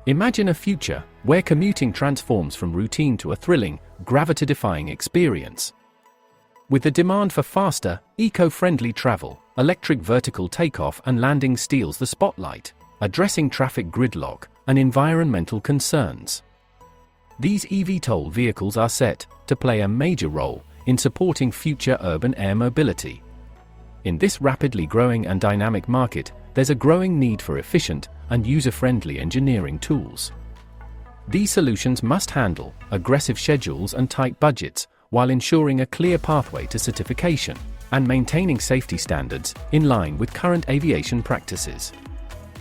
Imagine a future where commuting transforms from routine to a thrilling, gravity-defying experience. With the demand for faster, eco-friendly travel, electric vertical takeoff and landing steals the spotlight, addressing traffic gridlock and environmental concerns. These eVTOL vehicles are set to play a major role in supporting future urban air mobility. In this rapidly growing and dynamic market, there's a growing need for efficient and user-friendly engineering tools. These solutions must handle aggressive schedules and tight budgets while ensuring a clear pathway to certification and maintaining safety standards in line with current aviation practices.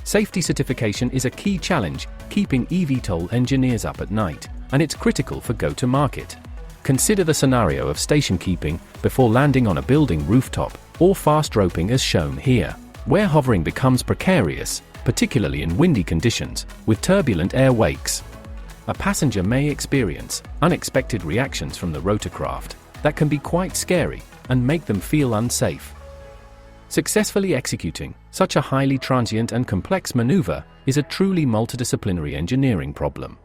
Safety certification is a key challenge keeping eVTOL engineers up at night, and it's critical for go-to-market. Consider the scenario of station keeping before landing on a building rooftop, or fast roping as shown here, where hovering becomes precarious, particularly in windy conditions, with turbulent air wakes. A passenger may experience unexpected reactions from the rotorcraft that can be quite scary and make them feel unsafe. Successfully executing such a highly transient and complex maneuver is a truly multidisciplinary engineering problem.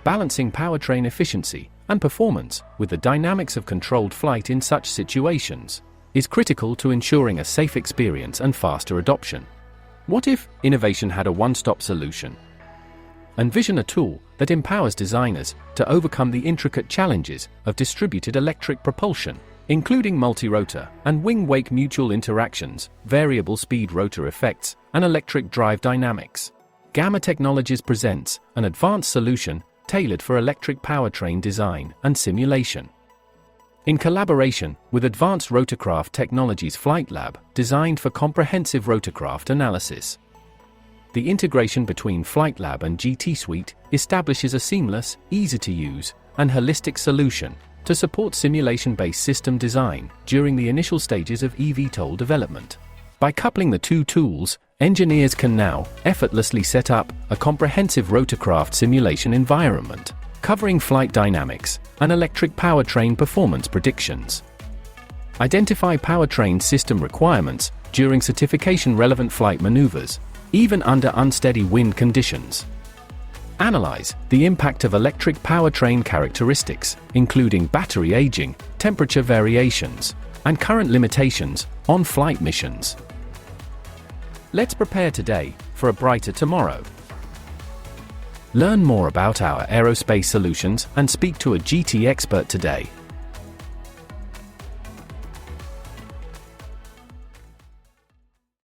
Balancing powertrain efficiency and performance with the dynamics of controlled flight in such situations is critical to ensuring a safe experience and faster adoption. What if innovation had a one-stop solution? Envision a tool that empowers designers to overcome the intricate challenges of distributed electric propulsion, including multi-rotor and wing-wake mutual interactions, variable speed rotor effects, and electric drive dynamics. Gamma Technologies presents an advanced solution tailored for electric powertrain design and simulation. In collaboration with Advanced Rotorcraft Technologies Flight Lab, designed for comprehensive rotorcraft analysis. The integration between Flight Lab and GT Suite establishes a seamless, easy-to-use, and holistic solution to support simulation-based system design during the initial stages of eVTOL development. By coupling the two tools, engineers can now effortlessly set up a comprehensive rotorcraft simulation environment, covering flight dynamics and electric powertrain performance predictions. Identify powertrain system requirements during certification-relevant flight maneuvers, even under unsteady wind conditions. Analyze the impact of electric powertrain characteristics, including battery aging, temperature variations, and current limitations on flight missions. Let's prepare today for a brighter tomorrow. Learn more about our aerospace solutions and speak to a GT expert today.